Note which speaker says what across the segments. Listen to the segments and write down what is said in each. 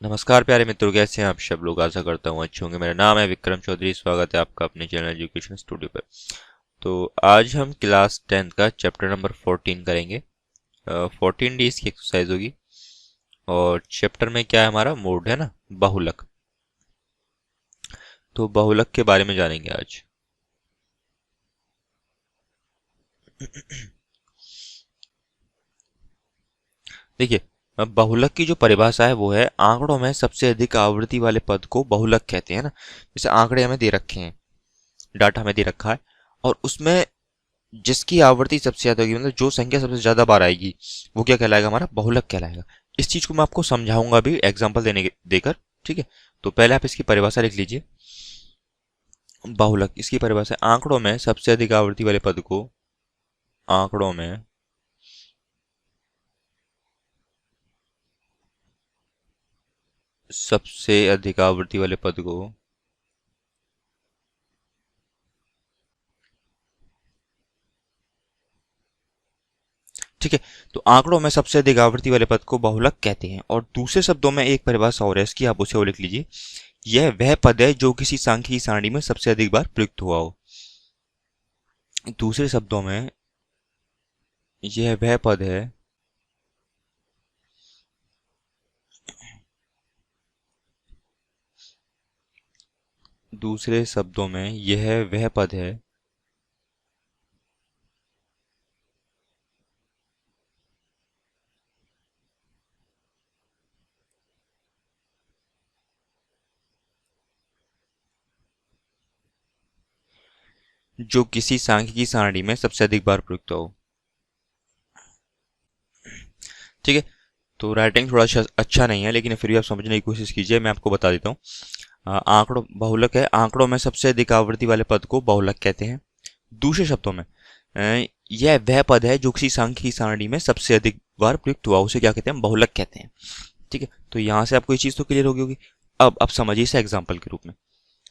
Speaker 1: नमस्कार प्यारे मित्रों, कैसे हैं आप सब लोग। आशा करता हूँ अच्छे होंगे। मेरा नाम है विक्रम चौधरी। स्वागत है आपका अपने चैनल एजुकेशन स्टूडियो पर। तो आज हम क्लास 10th का चैप्टर नंबर 14 करेंगे। 14 डेज की एक्सरसाइज होगी और चैप्टर में क्या है, हमारा मोड है ना, बहुलक। तो बहुलक के बारे में जानेंगे आज। देखिए, अब बहुलक की जो परिभाषा है वो है आंकड़ों में सबसे अधिक आवृत्ति वाले पद को बहुलक कहते हैं ना। जैसे आंकड़े हमें दे रखे हैं, डाटा हमें दे रखा है, और उसमें जिसकी आवृत्ति सबसे ज्यादा होगी, मतलब जो संख्या सबसे ज्यादा बार आएगी, वो क्या कहलाएगा, हमारा बहुलक कहलाएगा। इस चीज को मैं आपको समझाऊंगा भी एग्जांपल देकर। ठीक है, तो पहले आप इसकी परिभाषा लिख लीजिए। बहुलक, इसकी परिभाषा है आंकड़ों में सबसे अधिक आवृत्ति वाले पद को, आंकड़ों में सबसे अधिक आवृत्ति वाले पद को ठीक है, तो आंकड़ों में सबसे अधिक आवृत्ति वाले पद को बहुलक कहते हैं। और दूसरे शब्दों में एक परिभाषा और है इसकी, आप उसे वो लिख लीजिए। यह वह पद है जो किसी सांख्यिकी सारणी में सबसे अधिक बार प्रयुक्त हुआ हो। दूसरे शब्दों में, यह वह पद है दूसरे शब्दों में यह वह पद है जो किसी सांख्यिकी सारणी में सबसे अधिक बार प्रयुक्त हो। ठीक है, तो राइटिंग थोड़ा अच्छा नहीं है, लेकिन फिर भी आप समझने की कोशिश कीजिए। मैं आपको बता देता हूँ। आंकड़ों बहुलक है, आंकड़ों में सबसे अधिक आवृत्ति वाले पद को बहुलक कहते हैं। दूसरे शब्दों में, यह वह पद है जो किसी सांख्यिकी सारणी में सबसे अधिक बार प्रयुक्त हुआ, उसे क्या कहते हैं, बहुलक कहते हैं। ठीक है, तो यहाँ से आपको ये चीज़ तो क्लियर होगी होगी। अब समझिए इसे एग्जाम्पल के रूप में।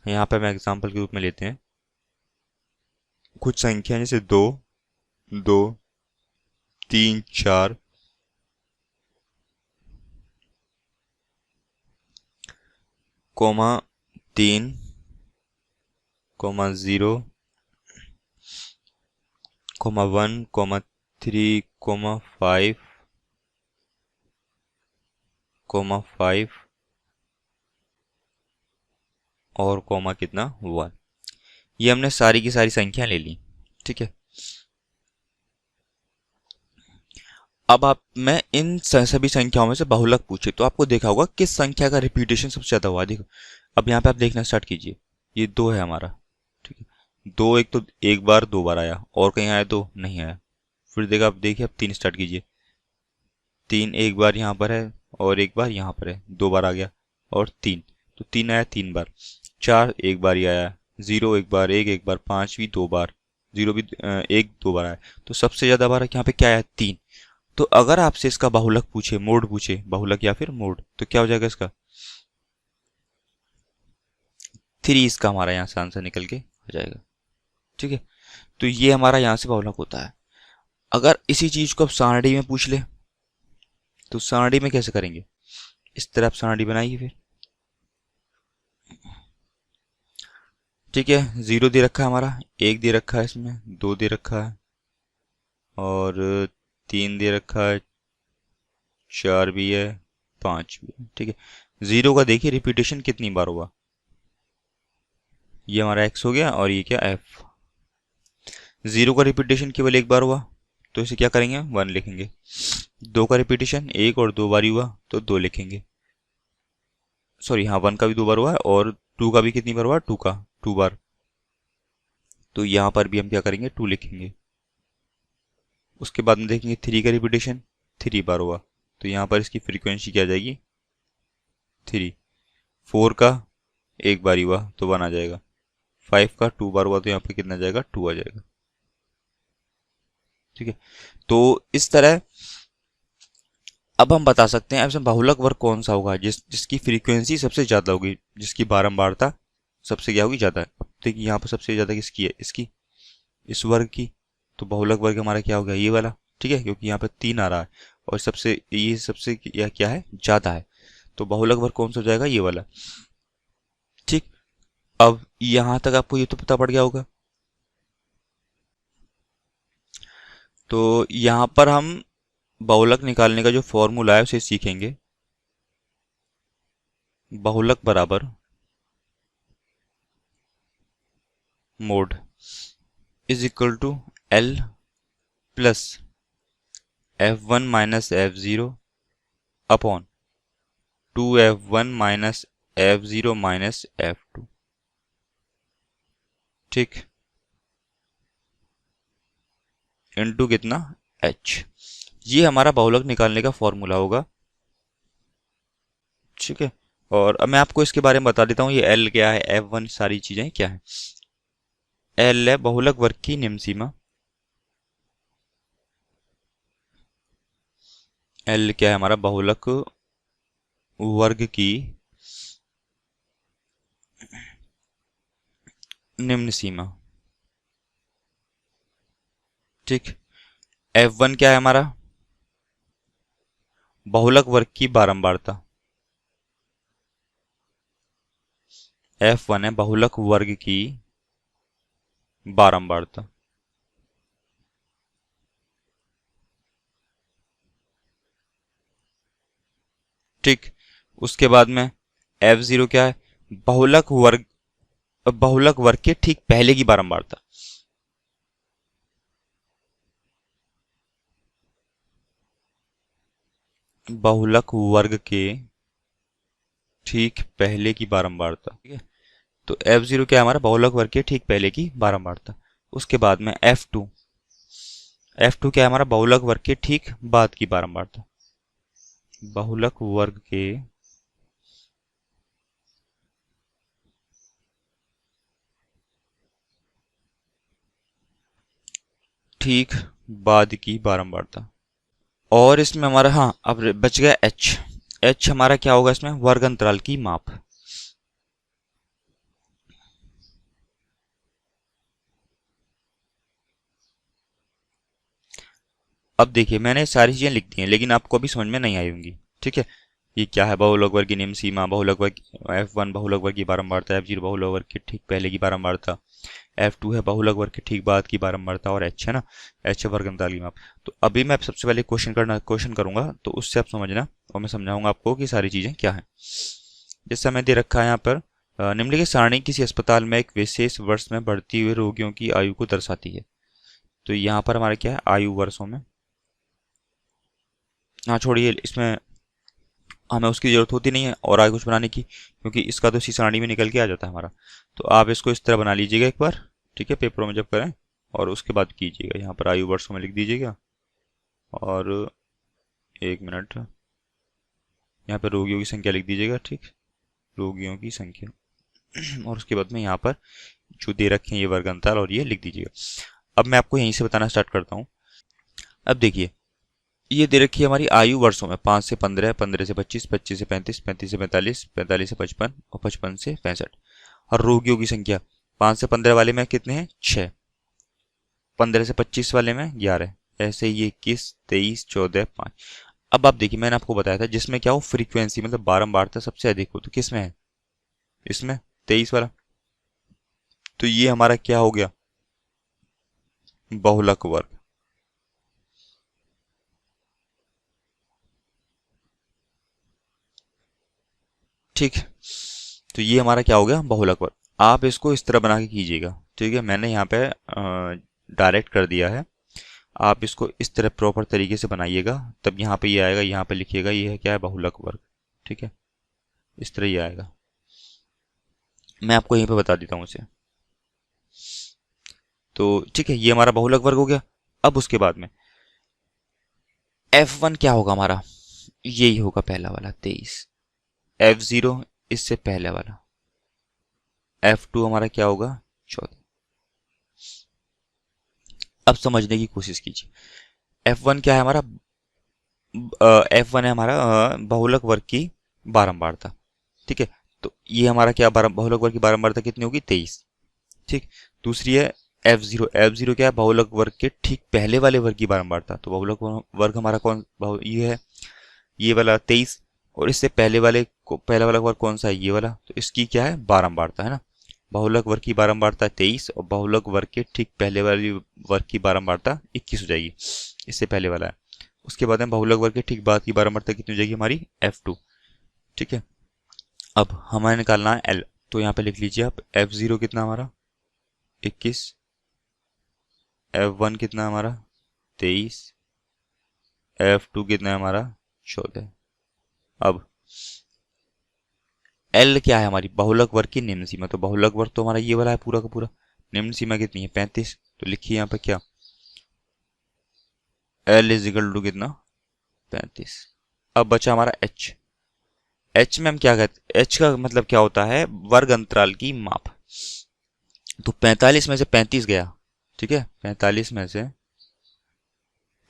Speaker 1: यहाँ पे हम एग्जाम्पल के रूप में लेते हैं कुछ संख्या, जैसे 2, 2, 3, 4, comma 3, comma 0, comma 1, comma 3, comma 5, comma 5 और कोमा कितना, 1। ये हमने सारी की सारी संख्या ले ली। ठीक है, अब आप मैं इन सभी संख्याओं में से बहुलक पूछे तो आपको देखा होगा किस संख्या का रिपीटेशन सबसे ज्यादा हुआ। देखो, अब यहाँ पे आप देखना स्टार्ट कीजिए। ये 2 है हमारा। ठीक है, 2 एक तो एक बार 2 बार आया, और कहीं आया तो नहीं आया। फिर देखा, आप देखिए, अब 3 स्टार्ट कीजिए। 3 एक बार यहाँ पर है और एक बार यहाँ पर है, 2 बार आ गया। और 3, तो 3 आया 3 बार। 4 एक बार ही आया। 0 एक बार, 1 एक बार, 5 भी 2 बार, 0 भी 1 2 बार आया। तो सबसे ज्यादा बार यहाँ पे क्या आया, 3। तो अगर आपसे इसका बहुलक पूछे, मोड पूछे, बहुलक या फिर मोड, तो क्या हो जाएगा इसका, 3 इसका हमारा यहाँ से आंसर निकल के हो जाएगा। ठीक है, तो ये हमारा यहाँ से बहुलक होता है। अगर इसी चीज को अब सारणी में पूछ ले, तो सारणी में कैसे करेंगे, इस तरह आप सारणी बनाइए फिर। ठीक है, 0 दे रखा है हमारा, 1 दे रखा है, इसमें 2 दे रखा है, और 3 दे रखा है, 4 भी है, 5 भी है। ठीक है, 0 का देखिए रिपीटेशन कितनी बार हुआ। ये हमारा x हो गया, और ये क्या, f। 0 का रिपीटेशन केवल एक बार हुआ, तो इसे क्या करेंगे, 1 लिखेंगे। 2 का रिपीटेशन एक और 2 बार ही हुआ, तो 2 लिखेंगे। सॉरी, हाँ, 1 का भी 2 बार हुआ है, और 2 का भी कितनी बार हुआ, 2 का 2 बार। तो यहाँ पर भी हम क्या करेंगे, 2 लिखेंगे। उसके बाद में देखेंगे 3 का रिपीटेशन 3 बार हुआ, तो यहाँ पर इसकी फ्रीक्वेंसी क्या आ जाएगी, 3। 4 का एक बार ही हुआ, तो 1 आ जाएगा। 5 का 2 बार हुआ, तो यहाँ पे कितना आ जाएगा, 2 आ जाएगा। ठीक है, तो इस तरह अब हम बता सकते हैं ऐसे बहुलक वर्ग कौन सा होगा जिसकी फ्रीक्वेंसी सबसे ज्यादा होगी, जिसकी बारंबारता सबसे क्या होगी, ज्यादा है। अब देखिए, यहाँ पर सबसे ज्यादा किसकी है, इसकी, इस वर्ग की। तो बहुलक वर्ग हमारा क्या हो गया, ये वाला। ठीक है, क्योंकि यहाँ पे 3 आ रहा है, और सबसे ये सबसे क्या क्या है, ज्यादा है। तो बहुलक वर्ग कौन सा हो जाएगा, ये वाला। ठीक, अब यहां तक आपको ये तो पता पड़ गया होगा। तो यहां पर हम बहुलक निकालने का जो फॉर्मूला है उसे सीखेंगे। बहुलक बराबर mode is equal to L plus F1 minus F0 upon 2F1 minus F0 minus F2। ठीक, इनटू कितना, H। ये हमारा बहुलक निकालने का फॉर्मूला होगा। ठीक है, और अब मैं आपको इसके बारे में बता देता हूँ, ये L क्या है, F1 सारी चीजें क्या है। L है बहुलक वर्ग की निम्न सीमा। L क्या है हमारा, बहुलक वर्ग की निम्न सीमा। ठीक, F1 क्या है हमारा, बहुलक वर्ग की बारंबारता। F1 है बहुलक वर्ग की बारंबारता। ठीक, उसके बाद में F0 क्या है, बहुलक वर्ग, बहुलक वर्ग के ठीक पहले की बारंबारता। बहुलक वर्ग के ठीक पहले की बारंबारता। ठीक है, तो F0 क्या है हमारा, बहुलक वर्ग के ठीक पहले की बारंबारता। उसके बाद में F2, F2 क्या है हमारा, बहुलक वर्ग के ठीक बाद की बारंबारता। बहुलक वर्ग के ठीक बाद की बारंबारता। और इसमें हमारा, हाँ अब बच गया H। H हमारा क्या होगा इसमें, वर्ग अंतराल की माप। अब देखिए मैंने सारी चीजें लिख दी हैं, लेकिन आपको अभी समझ में नहीं आई होंगी। ठीक है, ये क्या है, बहुलक वर्ग की निम्न सीमा, बहुलक वर्ग F1 बहुलक वर्ग की बारंबारता, F0 बहुलक वर्ग के ठीक पहले की बारंबारता, F2 है बहुलक वर्ग के ठीक बाद की बारंबारता, और H है ना, H है वर्ग अंतराल की माप। तो अभी मैं सबसे पहले क्वेश्चन करूंगा, तो उससे आप समझना और मैं समझाऊंगा आपको कि सारी चीजें क्या है। जैसा हमें दे रखा है यहाँ पर, निम्नलिखित सारणी किसी अस्पताल में एक विशेष वर्ष में बढ़ती हुई रोगियों की आयु को दर्शाती है। तो यहाँ पर हमारा क्या है, आयु वर्षों में। हाँ छोड़िए, इसमें हमें उसकी ज़रूरत होती नहीं है और आगे कुछ बनाने की, क्योंकि इसका तो इसी सारणी में निकल के आ जाता है हमारा। तो आप इसको इस तरह बना लीजिएगा एक बार, ठीक है, पेपरों में जब करें, और उसके बाद कीजिएगा। यहाँ पर आयु वर्षों में लिख दीजिएगा, और 1 मिनट, यहाँ पर रोगियों की संख्या लिख दीजिएगा। ठीक, रोगियों की संख्या और उसके बाद में यहाँ पर जो दे रखे हैं ये वर्ग अंतर और ये लिख दीजिएगा। अब मैं आपको यहीं से बताना स्टार्ट करता हूँ। अब देखिए ये दे रखी है हमारी आयु वर्षों में, 5 से 15, 15 से 25, 25 से 35, 35 से 45, 45 से 55 और 55 से 65। और रोगियों की संख्या 5 से 15 वाले में कितने हैं, 6, 15 से 25 वाले में 11, ऐसे ये 21, 23, 14, 5। अब आप देखिए मैंने आपको बताया था जिसमें क्या हो, फ्रीक्वेंसी मतलब बारंबारता सबसे अधिक हो, तो किस में है, इसमें 23 वाला। तो ये हमारा क्या हो गया, बहुलक वर्ग। ठीक, तो ये हमारा क्या हो गया, बहुलक वर्ग। आप इसको इस तरह बना के कीजिएगा। ठीक है, मैंने यहाँ पे डायरेक्ट कर दिया है, आप इसको इस तरह प्रॉपर तरीके से बनाइएगा, तब यहाँ पे ये आएगा, यहाँ पे लिखिएगा ये है क्या है, बहुलक वर्ग। ठीक है, इस तरह ये आएगा, मैं आपको यहीं पे बता देता हूँ इसे। तो ठीक है, ये हमारा बहुलक वर्ग हो गया। अब उसके बाद में F1 क्या होगा हमारा, यही होगा पहला वाला 23, F0 इससे पहले वाला, F2 हमारा क्या होगा, 14। अब समझने की कोशिश कीजिए, F1 क्या है हमारा, F1 है हमारा बहुलक वर्ग की बारंबारता। ठीक है, तो ये हमारा क्या, बहुलक वर्ग की बारंबारता कितनी होगी, 23। ठीक, दूसरी है F0, F0 क्या है, बहुलक वर्ग के ठीक पहले वाले वर्ग की बारंबारता। तो बहुलक वर्ग हमारा कौन, ये है ये वाला 23, और इससे पहले वाला वर्ग कौन सा है, ये वाला, तो इसकी क्या है, बारंबारता है ना। बहुलक वर्ग की बारंबारता 23 और बहुलक वर्ग के ठीक पहले वाली वर्ग की बारंबारता 21 हो जाएगी, इससे पहले वाला है। उसके बाद में बहुलक वर्ग के ठीक बाद की बारंबारता कितनी हो जाएगी हमारी, F2। ठीक है, अब हमें निकालना है L, तो यहाँ पे लिख लीजिए आप F0 कितना हमारा 21, F1 कितना हमारा 23, F2 कितना है हमारा 14। अब L क्या है हमारी, बहुलक वर्ग की निम्न सीमा, तो बहुलक वर्ग तो हमारा ये वाला है पूरा का पूरा, निम्न सीमा कितनी है 35, तो लिखिए यहाँ पे क्या, L इज इक्वल टू कितना 35। अब बचा हमारा H में हम क्या कहते हैं, H का मतलब क्या होता है, वर्ग अंतराल की माप। तो 45 में से 35 गया, ठीक है, 45 में से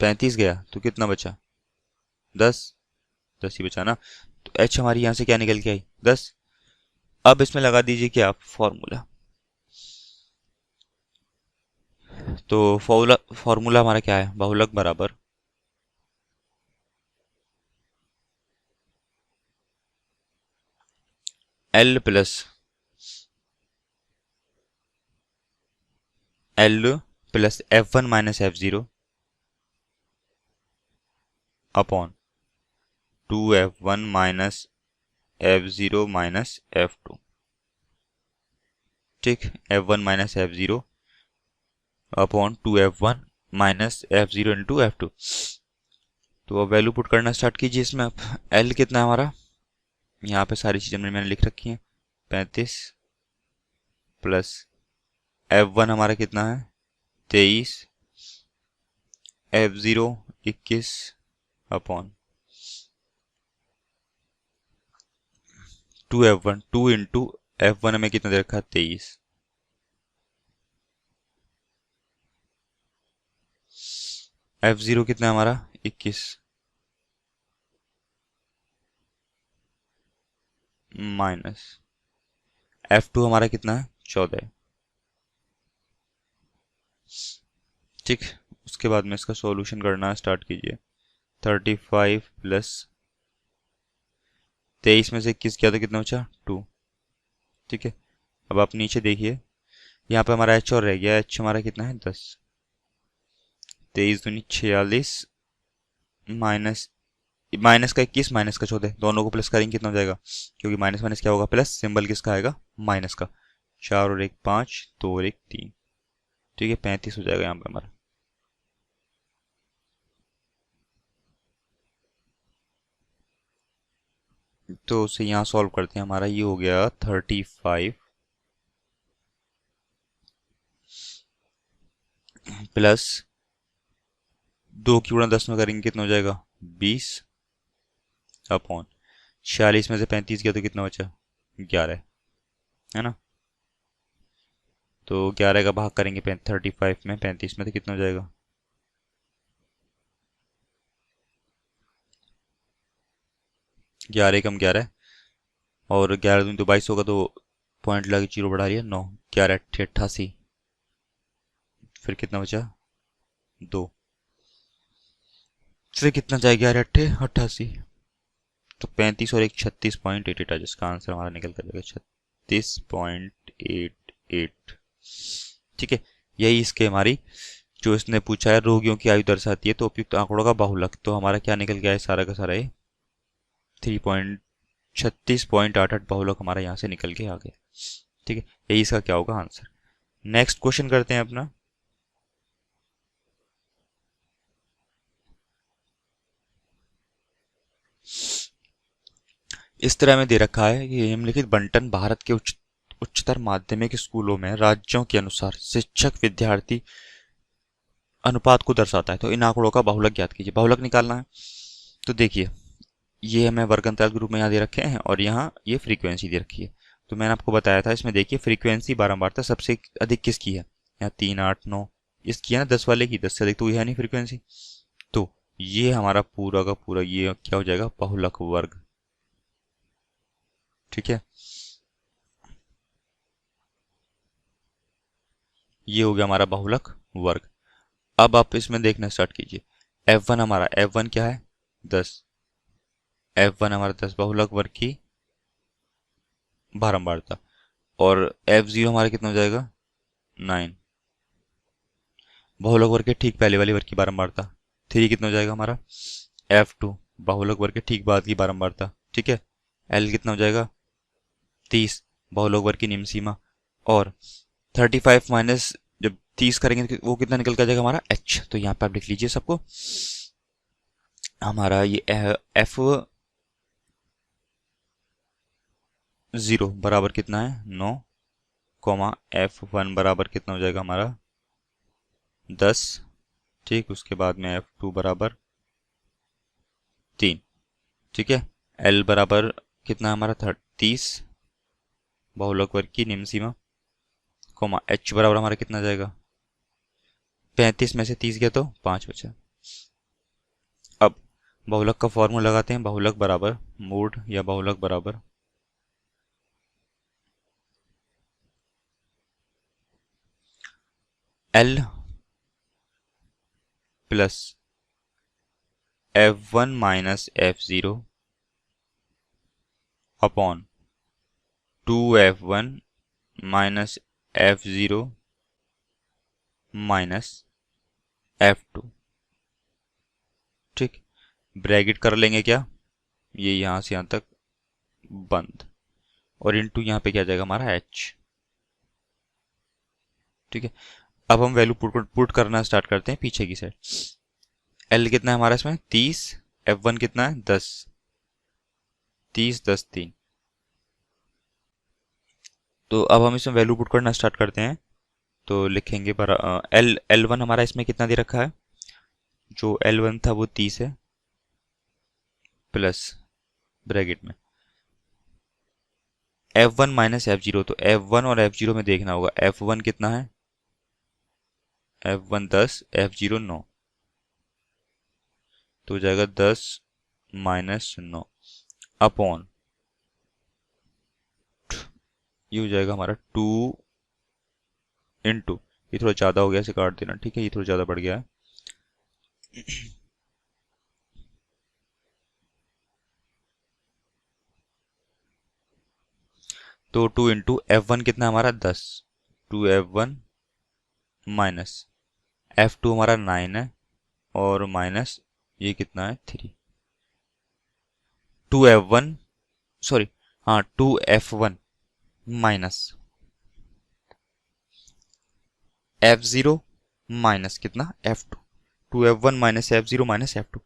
Speaker 1: 35 गया तो कितना बचा, 10, 10 ही बचा ना। तो H हमारी यहां से क्या निकल के आई, 10। अब इसमें लगा दीजिए क्या, फॉर्मूला। तो फॉर्मूला हमारा क्या है, बहुलक बराबर L plus F1 minus F0 upon 2F1 minus F0 minus F2। ठीक, F1 minus F0 upon 2F1 minus F0 into F2। तो अब वैल्यू पुट करना स्टार्ट कीजिए इसमें। अब L कितना है हमारा, यहाँ पे सारी चीजें मैंने लिख रखी हैं, 35 प्लस F1 हमारा कितना है 23, F0 21 upon 2F1, 2 into F1 हमें कितना दे रखा है 23, F0 कितना है हमारा 21 माइनस F2 हमारा कितना है 14। ठीक, उसके बाद में इसका सॉल्यूशन करना स्टार्ट कीजिए। 35 प्लस 23 में से 21 किया तो कितना बचा 2। ठीक है, अब आप नीचे देखिए, यहाँ पे हमारा H और रह गया, H हमारा कितना है 10, 23 दूनी 46 माइनस माइनस का 21 माइनस का 14, दोनों को प्लस करेंगे कितना हो जाएगा, क्योंकि माइनस माइनस क्या होगा प्लस, सिंबल किसका आएगा माइनस का। 4 और 1 5, 2 और 1 3, ठीक है 35 हो जाएगा यहाँ पे हमारा। तो उसे यहाँ सॉल्व करते हैं, हमारा ये हो गया 35 प्लस 2 की गुणा 10 में करेंगे कितना हो जाएगा 20 अपॉन 46 में से 35 किया तो कितना बचा 11, है ना। तो 11 का भाग करेंगे 35 में 35 में तो कितना हो जाएगा 11 कम 11 और 11 दूनी तो 22 होगा, तो पॉइंट लगा के जीरो बढ़ा लिया 9, 11 अट्ठे 88, फिर कितना बचा 2, फिर कितना जाएगा 11 अट्ठे 88, तो 35 और एक 36.88 है, जिसका आंसर हमारा निकल कर जाएगा 36.88। ठीक है, यही इसके हमारी जो इसने पूछा है रोगियों की आयु दर्शाती है, तो उपयुक्त आंकड़ों का बाहुलक, तो हमारा क्या निकल गया है सारा का सारा ये 36.88 बाहुलक हमारा यहाँ से निकल के आ गया। ठीक है, यही इसका क्या होगा आंसर। नेक्स्ट क्वेश्चन करते हैं अपना। इस तरह में दे रखा है कि निम्नलिखित बंटन भारत के उच्चतर माध्यमिक स्कूलों में राज्यों के अनुसार शिक्षक विद्यार्थी अनुपात को दर्शाता है। तो इन आंकड़ों का बाहुलक ज्ञात कीजिए। बाहुलक निकालना है, तो देखिए ये हमें वर्गांतराल के रूप में यहाँ दे रखे हैं और यहाँ ये फ्रीक्वेंसी दे रखी है। तो मैंने आपको बताया था, इसमें देखिए फ्रीक्वेंसी बारंबारता सबसे अधिक किसकी है, यहाँ 3 8 9 इसकी है ना, 10 वाले की, 10 से अधिक तो ये है नहीं फ्रीक्वेंसी। तो ये हमारा पूरा का पूरा ये क्या हो जाएगा बाहुलक वर्ग। ठीक है, ये हो गया हमारा बाहुलक वर्ग। अब आप इसमें देखना स्टार्ट कीजिए, F1 हमारा F1 क्या है 10, F1 हमारा 10 बहुलक वर्ग की बारंबारता, और F0 हमारा कितना हो जाएगा 9 बहुलक वर्ग के ठीक पहले वाली वर्ग की बारंबारता। 3 कितना हो जाएगा हमारा F2 बहुलक वर्ग के ठीक बाद की बारंबारता, ठीक है। L कितना हो जाएगा 30 बहुलक वर्ग की निम्न सीमा, और 35 माइनस जब 30 करेंगे तो वो कितना निकल कर जाएगा हमारा H। तो यहाँ पे आप लिख लीजिए सबको, हमारा ये F0 बराबर कितना है 9, कॉमा F1 बराबर कितना हो जाएगा हमारा 10, ठीक। उसके बाद में F2 बराबर 3, ठीक है। L बराबर कितना है हमारा 30 बहुलक वर्ग की निम्न सीमा, कॉमा H बराबर हमारा कितना जाएगा 35 में से 30 गया तो 5 बचा। अब बहुलक का फॉर्मूला लगाते हैं, बहुलक बराबर मूड या बहुलक बराबर L plus F1 minus F0 upon 2F1 minus F0 minus F2, ठीक। ब्रैकेट कर लेंगे क्या, ये यहां से यहां तक बंद, और इनटू यहाँ पे क्या जाएगा हमारा H, ठीक है। अब हम वैल्यू पुट करना स्टार्ट करते हैं पीछे की साइड। L कितना है हमारा इसमें 30, F1 कितना है 10, 30 10 3। तो अब हम इसमें वैल्यू पुट करना स्टार्ट करते हैं, तो लिखेंगे पर L1 हमारा इसमें कितना दे रखा है, जो L1 था वो 30 है, प्लस ब्रैकेट में F1 माइनस F0। तो F1 और F0 में देखना होगा, F1 कितना है F1 10 F0 9, तो हो जाएगा 10 माइनस 9 अपॉन, ये हो जाएगा हमारा 2 इंटू, ये थोड़ा ज़्यादा हो गया इसे काट देना, ठीक है, ये थोड़ा ज़्यादा बढ़ गया है। तो 2 इंटू F1 कितना हमारा 10, 2F1 माइनस F2 हमारा 9 है, और माइनस ये कितना है 3, 2F1 सॉरी हाँ 2F1 माइनस F0 माइनस कितना F2, 2F1 minus F0 minus F2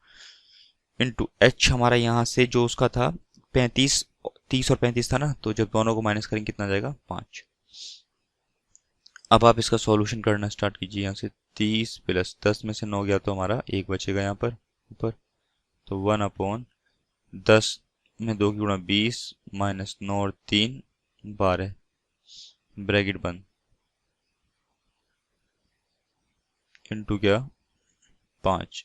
Speaker 1: into H हमारा यहाँ से जो उसका था 35, 30 और 35 था ना, तो जब दोनों को माइनस करेंगे कितना जाएगा 5। अब आप इसका सॉल्यूशन करना स्टार्ट कीजिए, यहाँ से 30 प्लस 10 में से 9 गया तो हमारा 1 बचेगा यहाँ पर ऊपर, तो 1 अपॉन 10 में 2 की गुणा 20 माइनस 9 और 3 12, ब्रैकेट बंद, इंटू क्या 5।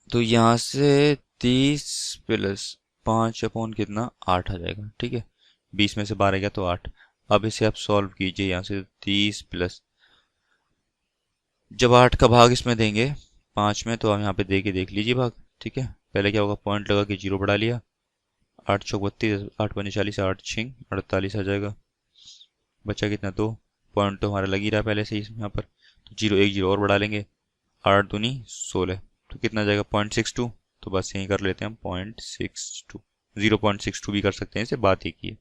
Speaker 1: तो यहाँ से 30 प्लस 5 अपॉन कितना 8 आ जाएगा, ठीक है। 20 में से 12 गया तो 8। अब इसे आप सॉल्व कीजिए, यहाँ से 30 प्लस, जब 8 का भाग इसमें देंगे 5 में, तो आप यहाँ पे दे के देख लीजिए भाग, ठीक है। पहले क्या होगा, पॉइंट लगा के 0 बढ़ा लिया, 8 चौक 32, 8 पंजे 40, 8 छिंग 48 आ जाएगा। बचा कितना 2, पॉइंट तो हमारा लग ही रहा है पहले से ही यहाँ पर, तो 0 1 0 और बढ़ा लेंगे, 8 दूनी 16, तो कितना जाएगा 0.62। तो बस यहीं कर लेते हैं हम 0.62, 0.62 भी कर सकते हैं, इसे बात एक ही है।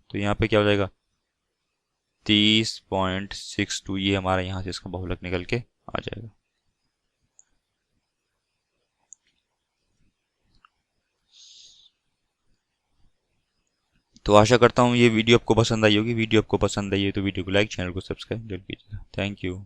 Speaker 1: तो यहाँ पे क्या हो जाएगा 30.62, ये हमारा यहाँ से इसका बहुलक निकल के आ जाएगा। तो आशा करता हूँ ये वीडियो आपको पसंद आई होगी। वीडियो आपको पसंद आई है तो वीडियो को लाइक, चैनल को सब्सक्राइब जरूर कीजिएगा। Thank you.